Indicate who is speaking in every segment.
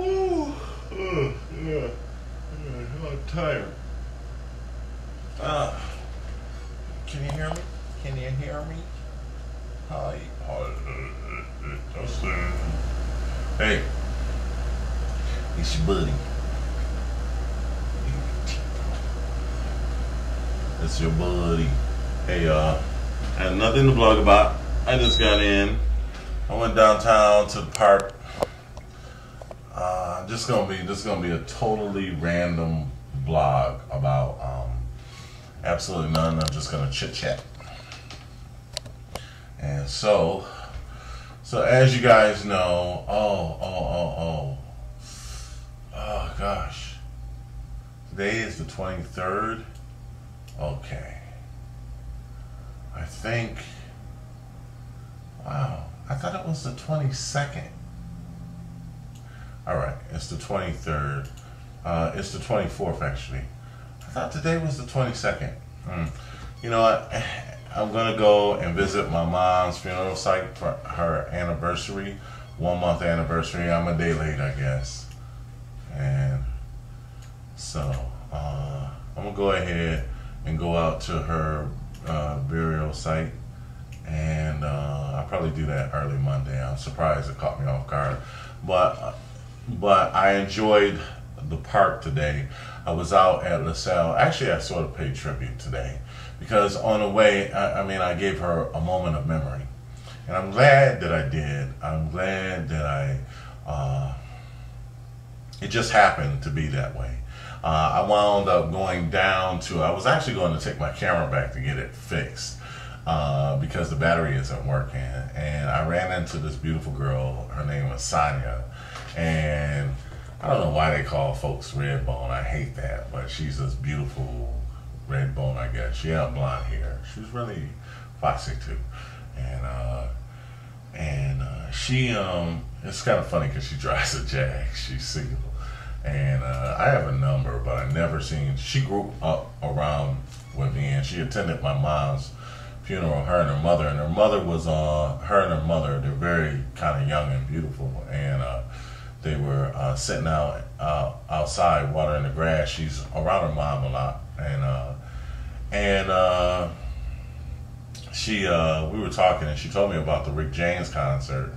Speaker 1: Ooh, yeah. I'm tired. Can you hear me? Can you hear me? Hi. Justin. Hey. It's your buddy. It's your buddy. Hey, I had nothing to vlog about. I just got in. I went downtown to the park. This is gonna be a totally random vlog about absolutely none. I'm just gonna chit chat. And so as you guys know, oh gosh, today is the 23rd. Okay, I think. Wow, I thought it was the 22nd. All right, it's the 23rd. It's the 24th, actually. I thought today was the 22nd. You know what? I'm going to go and visit my mom's funeral site for her anniversary, 1 month anniversary. I'm a day late, I guess. And so I'm going to go ahead and go out to her burial site. And I'll probably do that early Monday. I'm surprised it caught me off guard. But I enjoyed the park today. I was out at LaSalle. Actually, I sort of paid tribute today because on the way, I gave her a moment of memory. And I'm glad that I did. I'm glad that it just happened to be that way. I wound up going down to, I was actually going to take my camera back to get it fixed because the battery isn't working. And I ran into this beautiful girl. Her name was Sonia. And I don't know why they call folks red bone. I hate that, but she's this beautiful red bone, I guess. She had blonde hair. She was really foxy too. And she it's kind of funny because she drives a Jag. She's single. And I have a number, but I never seen. She grew up around with me, and she attended my mom's funeral. Her and her mother, was her and her mother. They're very kind of young and beautiful, and they were sitting outside watering the grass. She's around her mom a lot, and we were talking, and she told me about the Rick James concert.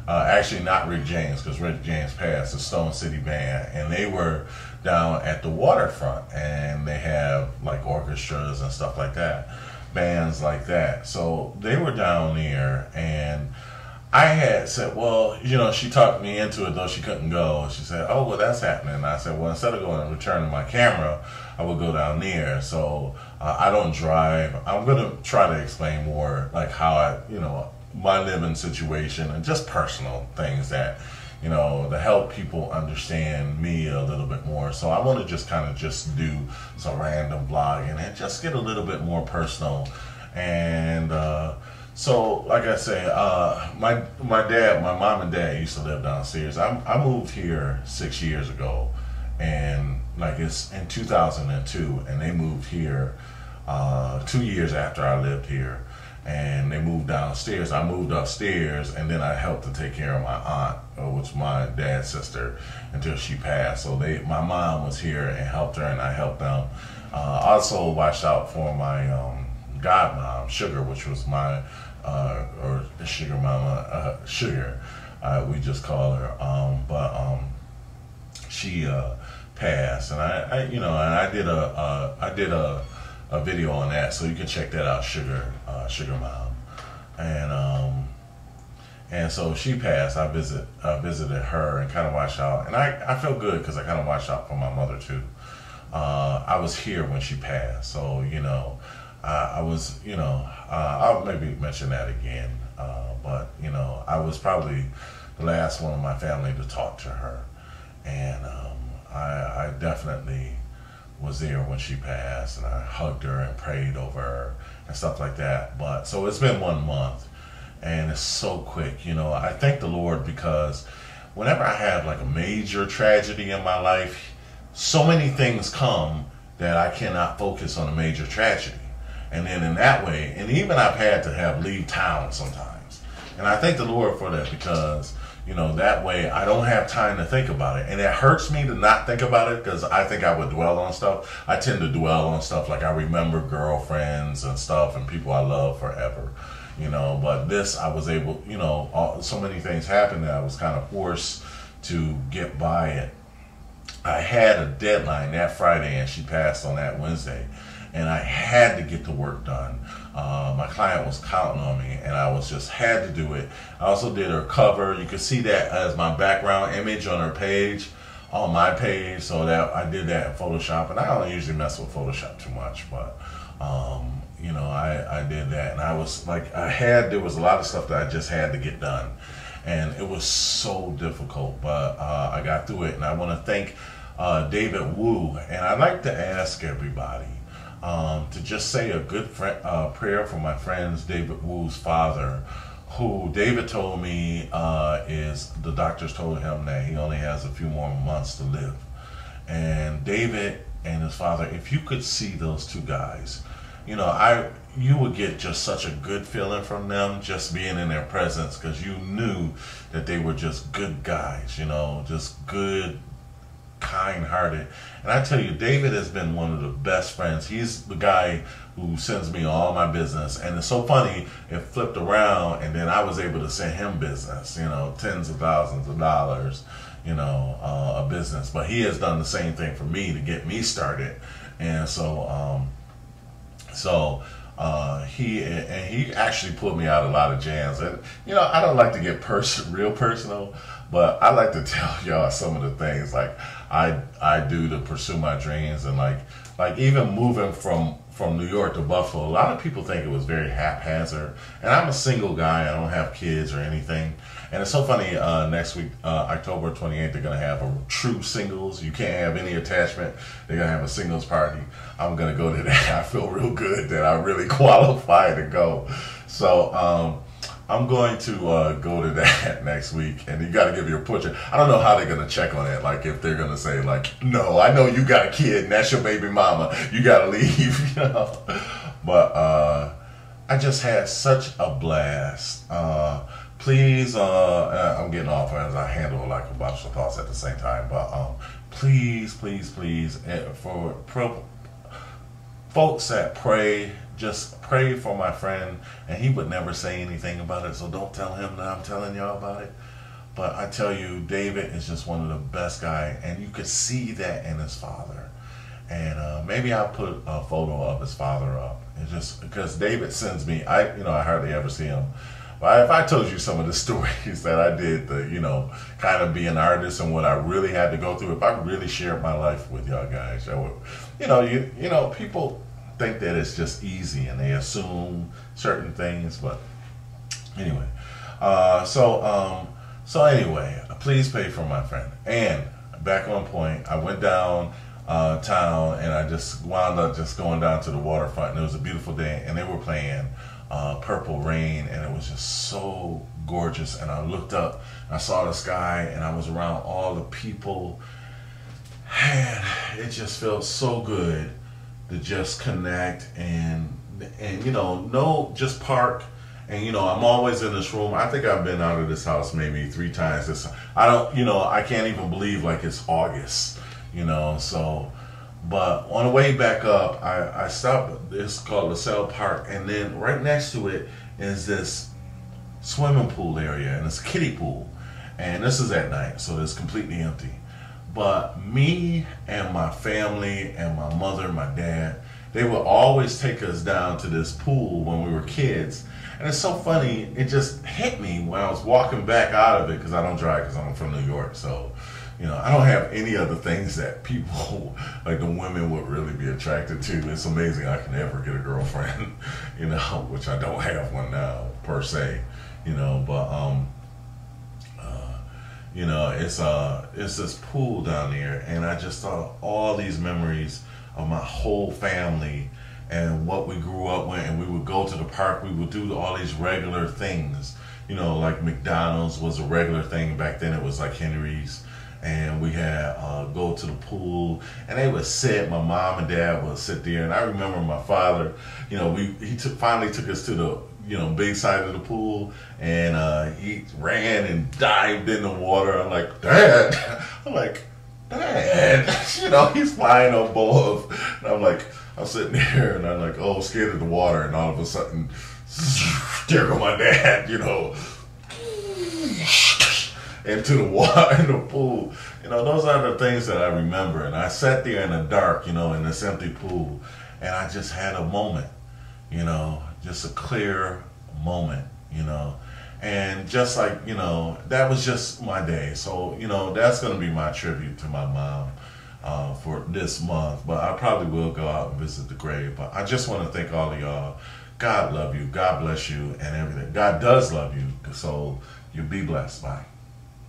Speaker 1: Actually, not Rick James, because Rick James passed. The Stone City Band, and they were down at the waterfront, and they have like orchestras and stuff like that, bands like that. So they were down there, and I had said, well, you know, she talked me into it, though she couldn't go. She said, oh, well, that's happening. And I said, well, instead of going and returning my camera, I would go down there. So I don't drive. I'm going to try to explain more, like how my living situation and just personal things that, to help people understand me a little bit more. So I want to just kind of just do some random vlogging and just get a little bit more personal. And so, like I say, my mom and dad used to live downstairs. I moved here 6 years ago, and like it's in 2002, and they moved here 2 years after I lived here, and they moved downstairs. I moved upstairs, and then I helped to take care of my aunt, which was my dad's sister, until she passed. So my mom was here and helped her, and I helped them. Also watched out for my godmom, Sugar, which was my or Sugar Mama, Sugar, we just call her. She passed, and I did a video on that, so you can check that out, Sugar Mom, and so she passed. I visited her and kind of watched out, and I felt good because I kind of watched out for my mother too. I was here when she passed, so I was, I'll maybe mention that again, but I was probably the last one of my family to talk to her, and I definitely was there when she passed, and I hugged her and prayed over her and stuff like that. But so it's been 1 month, and it's so quick. I thank the Lord because whenever I have like a major tragedy in my life, so many things come that I cannot focus on a major tragedy. And then in that way, and even I've had to leave town sometimes. And I thank the Lord for that because, You know, that way I don't have time to think about it. And it hurts me to not think about it because I think I would dwell on stuff. I tend to dwell on stuff like I remember girlfriends and stuff and people I love forever. You know, but this I was able, you know, so many things happened that I was kind of forced to get by it. I had a deadline that Friday and she passed on that Wednesday. And I had to get the work done. My client was counting on me and I was just had to do it. I also did her cover. You can see that as my background image on her page, on my page. So that I did that in Photoshop. And I don't usually mess with Photoshop too much, but you know, I did that. And I was like, there was a lot of stuff that I just had to get done. And it was so difficult, but I got through it. And I want to thank David Wu. And I'd like to ask everybody to just say a good prayer for my friend's David Wu's father, who David told me the doctors told him that he only has a few more months to live. And David and his father, if you could see those two guys, you know, you would get just such a good feeling from them just being in their presence, because you knew that they were just good guys, you know, just good, kind-hearted. And I tell you, David has been one of the best friends. He's the guy who sends me all my business. And it's so funny, it flipped around and then I was able to send him business, you know, tens of thousands of dollars, you know, a business. But he has done the same thing for me to get me started. And so, he actually pulled me out a lot of jams. And, you know, I don't like to get real personal, but I like to tell y'all some of the things like I do to pursue my dreams. And like even moving from New York to Buffalo, a lot of people think it was very haphazard. And I'm a single guy. I don't have kids or anything. And it's so funny, next week, October 28th, they're going to have a true singles. You can't have any attachment. They're going to have a singles party. I'm going to go to that. I feel real good that I really qualify to go. So I'm going to go to that next week. And you got to give your portrait. I don't know how they're going to check on it. Like if they're going to say like, no, I know you got a kid and that's your baby mama. You got to leave, you know. But I just had such a blast. Please, I'm getting off as I handle like a bunch of thoughts at the same time, but please, for folks that pray, just pray for my friend. And he would never say anything about it, so don't tell him that I'm telling y'all about it. But I tell you, David is just one of the best guys, and you could see that in his father. And maybe I'll put a photo of his father up. It's just because David sends me, I hardly ever see him. But if I told you some of the stories that I did to, you know, kind of be an artist and what I really had to go through, if I really shared my life with y'all guys, I would, you know, people think that it's just easy and they assume certain things. But anyway, so anyway, please pay for my friend. And back on point, I went down town and I just wound up just going down to the waterfront, and it was a beautiful day, and they were playing Purple Rain, and it was just so gorgeous. And I looked up, I saw the sky, and I was around all the people, and it just felt so good to just connect and you know, just park. And you know, I'm always in this room. I think I've been out of this house maybe 3 times. I can't even believe like it's August, you know. So, but on the way back up, I stopped. It's called LaSalle Park, and then right next to it is this swimming pool area, and it's a kiddie pool. And this is at night, so it's completely empty. But me and my family and my mother and my dad, they would always take us down to this pool when we were kids. And it's so funny, it just hit me when I was walking back out of it, because I don't drive because I'm from New York. So, you know, I don't have any other things that people, like the women, would really be attracted to. It's amazing I can ever get a girlfriend, you know, which I don't have one now, per se, you know. But, you know, it's this pool down there, and I just thought of all these memories of my whole family and what we grew up with. And we would go to the park, we would do all these regular things, you know, like McDonald's was a regular thing back then. It was like Henry's. And we had go to the pool, and they would sit. My mom and dad would sit there, and I remember my father. You know, he finally took us to big side of the pool, and he ran and dived in the water. I'm like, Dad. I'm like, Dad. He's flying above. And I'm sitting there, and I'm like, oh, scared of the water, and all of a sudden, there go my dad, into the water, in the pool. Those are the things that I remember. And I sat there in the dark, in this empty pool, and I just had a moment, just a clear moment, and just like, that was just my day. So, that's going to be my tribute to my mom for this month. But I probably will go out and visit the grave. But I just want to thank all of y'all. God love you. God bless you and everything. God does love you. So you be blessed. Bye.